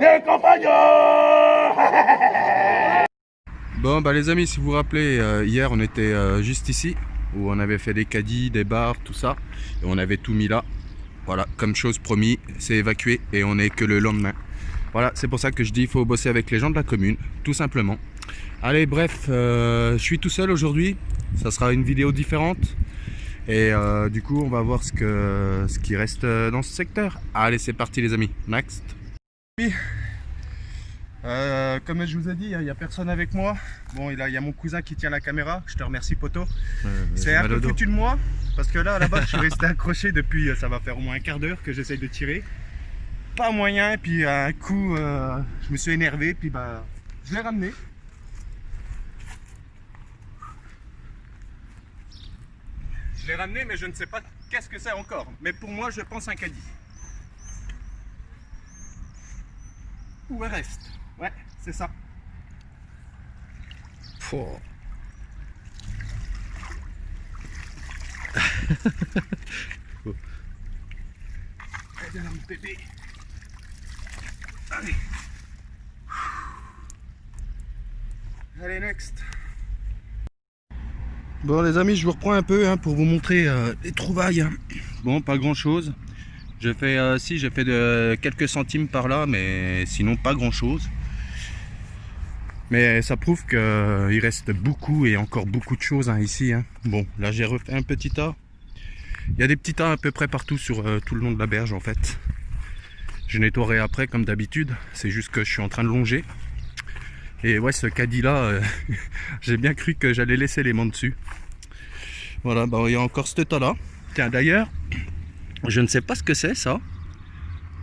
Les compagnons. Bon bah les amis, si vous vous rappelez, hier on était juste ici, où on avait fait des caddies, des bars, tout ça, et on avait tout mis là. Voilà, comme chose promis, c'est évacué et on est que le lendemain. Voilà, c'est pour ça que je dis il faut bosser avec les gens de la commune, tout simplement. Allez, bref, je suis tout seul aujourd'hui, ça sera une vidéo différente. Et du coup, on va voir ce qui reste dans ce secteur. Allez, c'est parti les amis, next. Comme je vous ai dit, il n'y a personne avec moi. Bon, il y a mon cousin qui tient la caméra. Je te remercie, poto. C'est un peu foutu de moi parce que là, là-bas, je suis resté accroché depuis. Ça va faire au moins un quart d'heure que j'essaye de tirer. Pas moyen. Et puis, un coup, je me suis énervé. Puis, bah, je l'ai ramené. Je l'ai ramené, mais je ne sais pas qu'est-ce que c'est encore. Mais pour moi, je pense un caddie. Où elle reste? Ouais, c'est ça. Oh. Allez, mon bébé. Allez. Allez, next. Bon les amis, je vous reprends un peu pour vous montrer les trouvailles. Bon, pas grand chose. J'ai fait, j'ai fait de quelques centimes par là, mais sinon pas grand chose. Mais ça prouve qu'il reste beaucoup et encore beaucoup de choses ici. Bon, là j'ai refait un petit tas. Il y a des petits tas à peu près partout sur tout le long de la berge en fait. Je nettoierai après comme d'habitude. C'est juste que je suis en train de longer. Et ouais, ce caddie là, j'ai bien cru que j'allais laisser les mains dessus. Voilà, bah, il y a encore ce tas là. Tiens, d'ailleurs, je ne sais pas ce que c'est ça.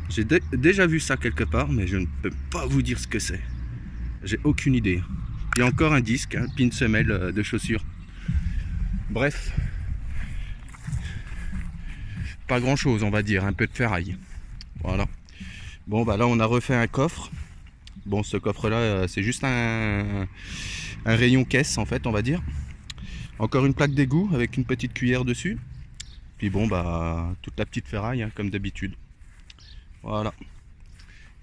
J'ai déjà vu ça quelque part, mais je ne peux pas vous dire ce que c'est. J'ai aucune idée. Il y a encore un disque, un pin semelle de chaussures. Bref. Pas grand chose, on va dire, un peu de ferraille. Voilà. Bon, bah là, on a refait un coffre. Bon, ce coffre-là, c'est juste un rayon caisse, en fait, on va dire. Encore une plaque d'égout avec une petite cuillère dessus. Puis bon, bah, toute la petite ferraille, comme d'habitude. Voilà.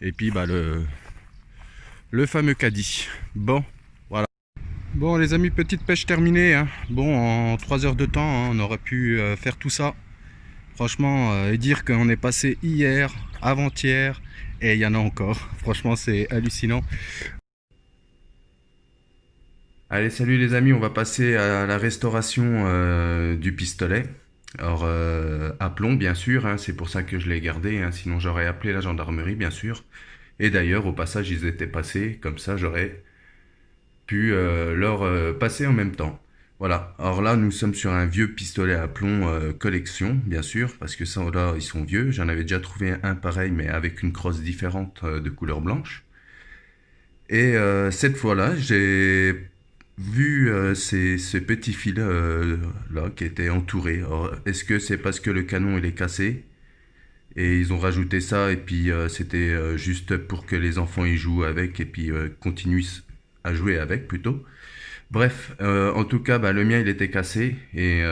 Et puis, bah, le fameux caddie. Bon, voilà. Bon, les amis, petite pêche terminée. Bon, en 3 heures de temps, on aurait pu faire tout ça. Franchement, et dire qu'on est passé hier, avant-hier, et il y en a encore. Franchement, c'est hallucinant. Allez, salut les amis, on va passer à la restauration du pistolet. Alors, à plomb, bien sûr, c'est pour ça que je l'ai gardé, sinon j'aurais appelé la gendarmerie, bien sûr. Et d'ailleurs, au passage, ils étaient passés, comme ça j'aurais pu leur passer en même temps. Voilà, alors là, nous sommes sur un vieux pistolet à plomb collection, bien sûr, parce que ça, là, ils sont vieux. J'en avais déjà trouvé un pareil, mais avec une crosse différente de couleur blanche. Et cette fois-là, j'ai vu ces petits fils là qui étaient entourés. Est-ce que c'est parce que le canon il est cassé et ils ont rajouté ça et puis c'était juste pour que les enfants y jouent avec et puis continuent à jouer avec plutôt. Bref, en tout cas, bah, le mien il était cassé et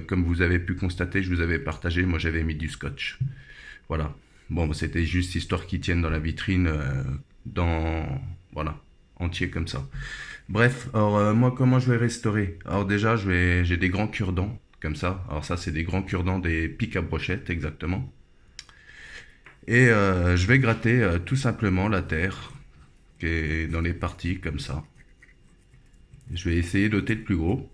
comme vous avez pu constater, je vous avais partagé, moi j'avais mis du scotch. Voilà. Bon, bah, c'était juste histoire qu'ils tiennent dans la vitrine, voilà, entier comme ça. Bref, alors moi comment je vais restaurer? Alors déjà, j'ai des grands cure-dents comme ça. Alors ça, c'est des grands cure-dents, des pics à brochette exactement. Et je vais gratter tout simplement la terre qui est dans les parties comme ça. Je vais essayer d'ôter le plus gros.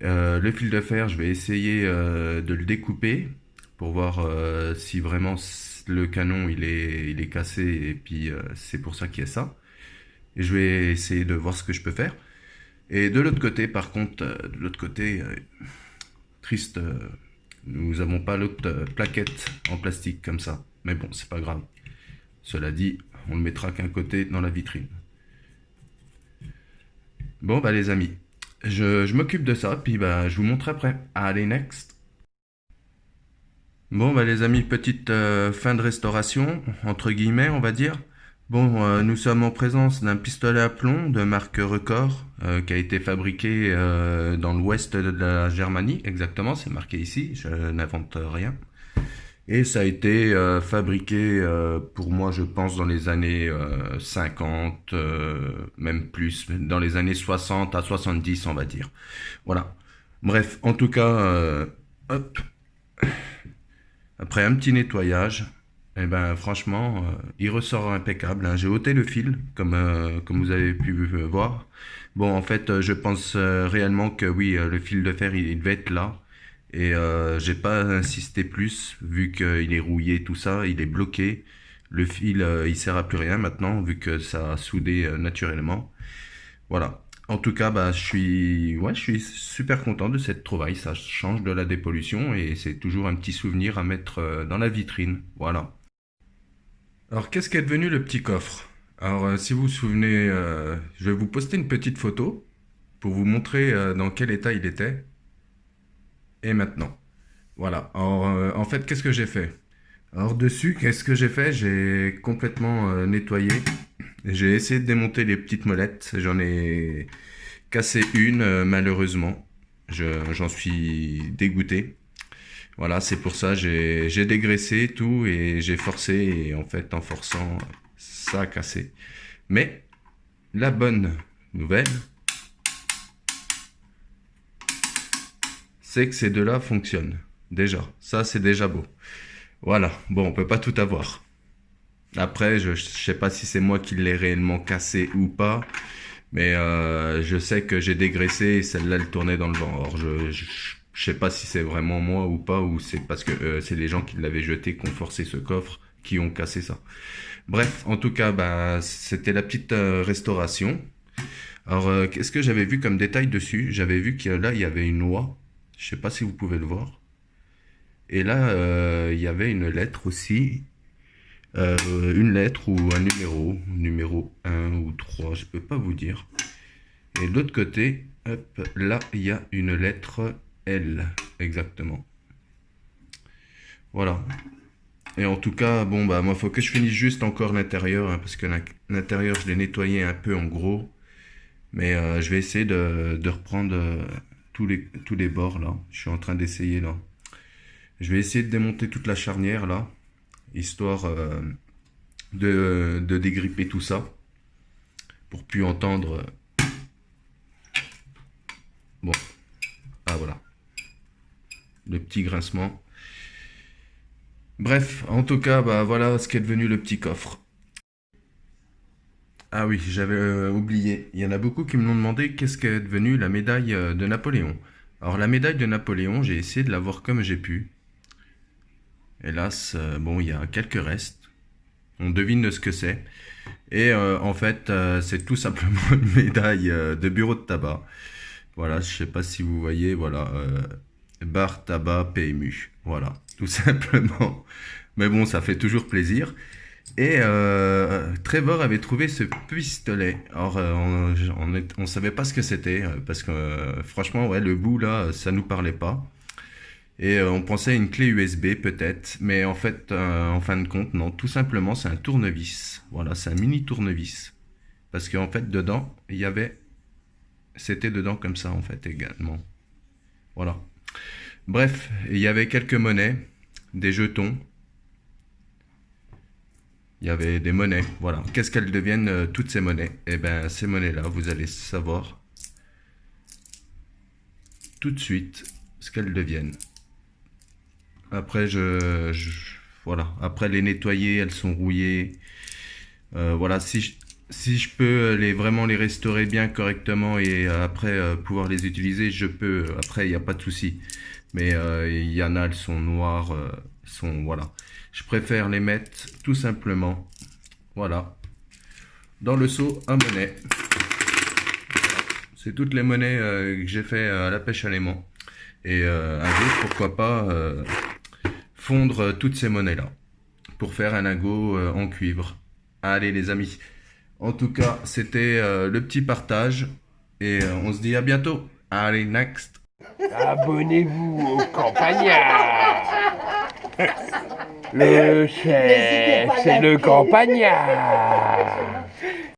Le fil de fer, je vais essayer de le découper pour voir si vraiment le canon il est cassé et puis c'est pour ça qu'il y a ça. Et je vais essayer de voir ce que je peux faire. Et de l'autre côté, par contre, de l'autre côté, triste, nous n'avons pas l'autre plaquette en plastique comme ça. Mais bon, c'est pas grave. Cela dit, on le mettra qu'un côté dans la vitrine. Bon, bah les amis, je m'occupe de ça, puis bah je vous montre après. Allez, next. Bon, bah les amis, petite fin de restauration, entre guillemets, on va dire. Bon, nous sommes en présence d'un pistolet à plomb de marque Record qui a été fabriqué dans l'ouest de la Germanie, exactement, c'est marqué ici, je n'invente rien. Et ça a été fabriqué pour moi, je pense, dans les années 50, même plus, dans les années 60 à 70, on va dire. Voilà. Bref, en tout cas, hop, après un petit nettoyage, eh ben franchement, il ressort impeccable, hein. J'ai ôté le fil, comme vous avez pu voir. Bon, en fait, je pense réellement que oui, le fil de fer, il devait être là. Et j'ai pas insisté plus, vu qu'il est rouillé, tout ça, il est bloqué. Le fil, il sert à plus rien maintenant, vu que ça a soudé naturellement. Voilà. En tout cas, bah, je suis super content de cette trouvaille. Ça change de la dépollution et c'est toujours un petit souvenir à mettre dans la vitrine. Voilà. Alors, qu'est-ce qu'est devenu le petit coffre? Alors, si vous vous souvenez, je vais vous poster une petite photo pour vous montrer dans quel état il était et maintenant. Voilà. Alors, en fait, qu'est-ce que j'ai fait? Alors, dessus, qu'est-ce que j'ai fait? J'ai complètement nettoyé. J'ai essayé de démonter les petites molettes. J'en ai cassé une, malheureusement. J'en suis dégoûté. Voilà, c'est pour ça j'ai dégraissé tout et j'ai forcé et en fait en forçant ça a cassé. Mais la bonne nouvelle, c'est que ces deux-là fonctionnent. Déjà, ça c'est déjà beau. Voilà, bon, on peut pas tout avoir. Après, je sais pas si c'est moi qui l'ai réellement cassé ou pas, mais je sais que j'ai dégraissé et celle-là elle tournait dans le vent. Alors je sais pas si c'est vraiment moi ou pas, ou c'est parce que c'est les gens qui l'avaient jeté, qui ont forcé ce coffre, qui ont cassé ça. Bref, en tout cas, bah, c'était la petite restauration. Alors, qu'est-ce que j'avais vu comme détail dessus? J'avais vu que là, il y avait une oie. Je sais pas si vous pouvez le voir. Et là, il y avait une lettre aussi. Une lettre ou un numéro 1 ou 3, je peux pas vous dire. Et de l'autre côté, hop, là, il y a une lettre L, exactement. Voilà. Et en tout cas, bon, bah, moi, faut que je finisse juste encore l'intérieur, hein, parce que l'intérieur, je l'ai nettoyé un peu en gros. Mais je vais essayer de reprendre tous les bords, là. Je suis en train d'essayer, là. Je vais essayer de démonter toute la charnière, là, histoire de dégripper tout ça, pour plus entendre... bon, ah, voilà, le petit grincement. Bref, en tout cas, bah voilà ce qu'est devenu le petit coffre. Ah oui, j'avais oublié. Il y en a beaucoup qui me l'ont demandé qu'est-ce qu'est devenu la médaille de Napoléon. Alors la médaille de Napoléon, j'ai essayé de la voir comme j'ai pu. Hélas, bon, il y a quelques restes. On devine ce que c'est. Et en fait, c'est tout simplement une médaille de bureau de tabac. Voilà, je sais pas si vous voyez, voilà, bar tabac PMU. Voilà, tout simplement. Mais bon, ça fait toujours plaisir. Et Trevor avait trouvé ce pistolet. Alors, on savait pas ce que c'était, parce que franchement, ouais, le bout là, ça nous parlait pas. Et on pensait à une clé USB peut-être, mais en fait, en fin de compte, non, tout simplement, c'est un tournevis. Voilà, c'est un mini tournevis. Parce qu'en fait, dedans, il y avait... C'était dedans comme ça, en fait, également. Voilà. Bref, il y avait quelques monnaies, des jetons. Il y avait des monnaies, voilà. Qu'est-ce qu'elles deviennent, toutes ces monnaies? Eh bien, ces monnaies-là, vous allez savoir tout de suite ce qu'elles deviennent. Après, voilà. Après les nettoyer, elles sont rouillées. Voilà, si je peux vraiment les restaurer bien correctement et après pouvoir les utiliser, je peux. Après, il n'y a pas de souci. Mais il y en a, elles sont noires, voilà. Je préfère les mettre tout simplement, voilà, dans le seau à monnaie. C'est toutes les monnaies que j'ai fait à la pêche à l'aimant. Et un jour, pourquoi pas fondre toutes ces monnaies-là pour faire un lingot en cuivre. Allez les amis, en tout cas, c'était le petit partage et on se dit à bientôt. Allez, next. Abonnez-vous au campagnard. Le chef, c'est le campagnard.